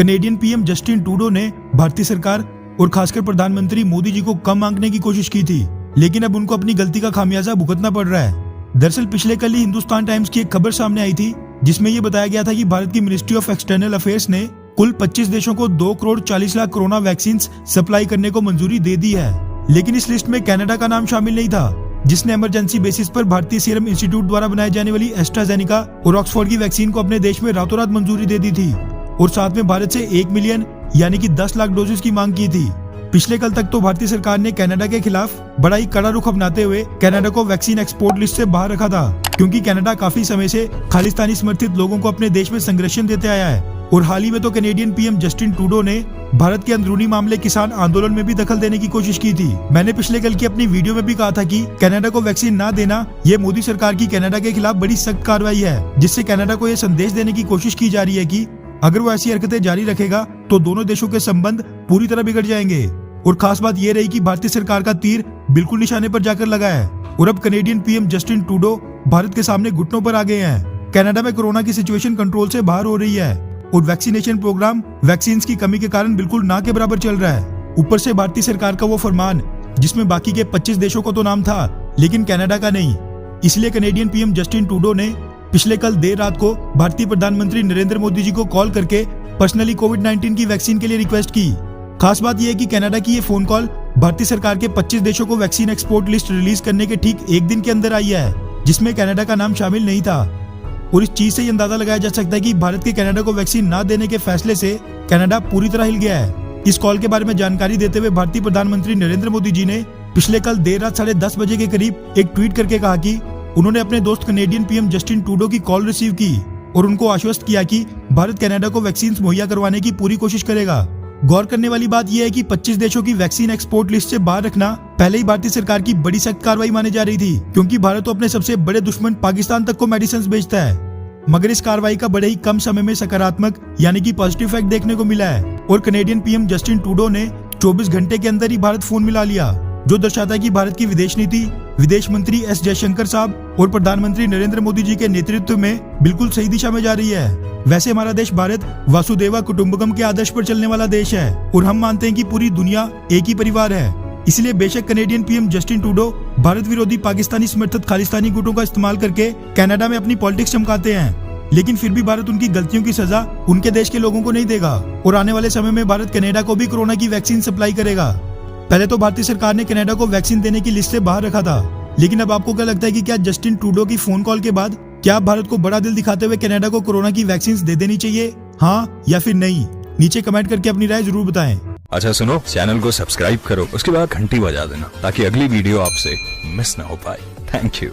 Canadian PM Justin Trudeau ने भारतीय सरकार और खासकर प्रधानमंत्री मोदी जी को कम मांगने की कोशिश की थी, लेकिन अब उनको अपनी गलती का खामियाजा भुगतना पड़ रहा है। दरअसल पिछले कल ही हिंदुस्तान टाइम्स की एक खबर सामने आई थी, जिसमें यह बताया गया था कि भारत की मिनिस्ट्री ऑफ एक्सटर्नल अफेयर्स ने कुल 25 देशों को 2 crore 40 lakh corona vaccine supply करने को मंजूरी दे दी है। लेकिन इस लिस्ट में कनाडा का नाम शामिल नहीं था, जिसने इमरजेंसी बेसिस पर भारतीय सीरम इंस्टीट्यूट द्वारा बनाई जाने वाली एस्ट्राजेनिका और ऑक्सफोर्ड की वैक्सीन को अपने देश में रातों रात मंजूरी दे दी थी और साथ में भारत से 1 मिलियन यानी कि 10 लाख डोजेस की मांग की थी। पिछले कल तक तो भारतीय सरकार ने कनाडा के खिलाफ बड़ा ही कड़ा रुख अपनाते हुए कनाडा को वैक्सीन एक्सपोर्ट लिस्ट से बाहर रखा था, क्योंकि कनाडा काफी समय से खालिस्तानी समर्थित लोगों को अपने देश में संरक्षण देते आया है। और हाल ही में तो कनेडियन पीएम जस्टिन ट्रूडो ने भारत के अंदरूनी मामले किसान आंदोलन में भी दखल देने की कोशिश की थी। मैंने पिछले कल की अपनी वीडियो में भी कहा था कि कनाडा को वैक्सीन ना देना ये मोदी सरकार की कनाडा के खिलाफ बड़ी सख्त कार्रवाई है, जिससे कनाडा को यह संदेश देने की कोशिश की जा रही है कि अगर वो ऐसी हरकतें जारी रखेगा तो दोनों देशों के संबंध पूरी तरह बिगड़ जाएंगे। और खास बात यह रही कि भारतीय सरकार का तीर बिल्कुल निशाने पर जाकर लगा है और अब Canadian PM Justin Trudeau Bharat के सामने घुटनों पर आ गए हैं। कनाडा में कोरोना की सिचुएशन कंट्रोल से बाहर हो रही है और वैक्सीनेशन प्रोग्राम वैक्सीन की कमी के कारण बिल्कुल ना के बराबर चल रहा है। ऊपर से भारतीय सरकार का वो फरमान जिसमें बाकी के 25 देशों को तो नाम था, लेकिन कनाडा का नहीं। इसलिए कनेडियन पीएम जस्टिन ट्रूडो ने पिछले कल देर रात को भारतीय प्रधानमंत्री नरेंद्र मोदी जी को कॉल करके पर्सनली कोविड-19 की वैक्सीन के लिए रिक्वेस्ट की। खास बात यह है कि कनाडा की ये फोन कॉल भारतीय सरकार के 25 देशों को वैक्सीन एक्सपोर्ट लिस्ट रिलीज करने के ठीक एक दिन के अंदर आई है, जिसमें कनाडा का नाम शामिल नहीं था। और इस चीज से ये अंदाजा लगाया जा सकता है कि भारत के कनाडा को वैक्सीन न देने के फैसले से कनाडा पूरी तरह हिल गया है। इस कॉल के बारे में जानकारी देते हुए भारतीय प्रधानमंत्री नरेंद्र मोदी जी ने पिछले कल देर रात 10:30 बजे के करीब एक ट्वीट करके कहा कि उन्होंने अपने दोस्त कनेडियन पीएम जस्टिन ट्रूडो की कॉल रिसीव की और उनको आश्वस्त किया कि भारत कनाडा को वैक्सीन मुहैया करवाने की पूरी कोशिश करेगा। गौर करने वाली बात यह है कि 25 देशों की वैक्सीन एक्सपोर्ट लिस्ट से बाहर रखना पहले ही भारतीय सरकार की बड़ी सख्त कार्रवाई मानी जा रही थी, क्योंकि भारत तो अपने सबसे बड़े दुश्मन पाकिस्तान तक को मेडिसिन बेचता है। मगर इस कार्रवाई का बड़े ही कम समय में सकारात्मक यानी कि पॉजिटिव इफेक्ट देखने को मिला है और कनेडियन पीएम जस्टिन ट्रूडो ने 24 घंटे के अंदर ही भारत फोन मिला लिया, जो दर्शाता है कि भारत की विदेश नीति विदेश मंत्री एस जयशंकर साहब और प्रधानमंत्री नरेंद्र मोदी जी के नेतृत्व में बिल्कुल सही दिशा में जा रही है। वैसे हमारा देश भारत वासुदेवा कुटुंबकम के आदर्श पर चलने वाला देश है और हम मानते हैं कि पूरी दुनिया एक ही परिवार है। इसलिए बेशक Canadian PM Justin Trudeau Bharat विरोधी पाकिस्तानी समर्थित खालिस्तानी गुटों का इस्तेमाल करके कनाडा में अपनी पॉलिटिक्स चमकाते हैं, लेकिन फिर भी भारत उनकी गलतियों की सजा उनके देश के लोगों को नहीं देगा और आने वाले समय में भारत कनाडा को भी कोरोना की वैक्सीन सप्लाई करेगा। पहले तो भारतीय सरकार ने कनाडा को वैक्सीन देने की लिस्ट से बाहर रखा था, लेकिन अब आपको क्या लगता है कि क्या जस्टिन ट्रूडो की फोन कॉल के बाद क्या भारत को बड़ा दिल दिखाते हुए कनाडा को कोरोना की वैक्सीन दे देनी चाहिए, हाँ या फिर नहीं? नीचे कमेंट करके अपनी राय जरूर बताएं। अच्छा सुनो, चैनल को सब्सक्राइब करो, उसके बाद घंटी बजा देना ताकि अगली वीडियो आपसे मिस ना हो पाए। Thank you.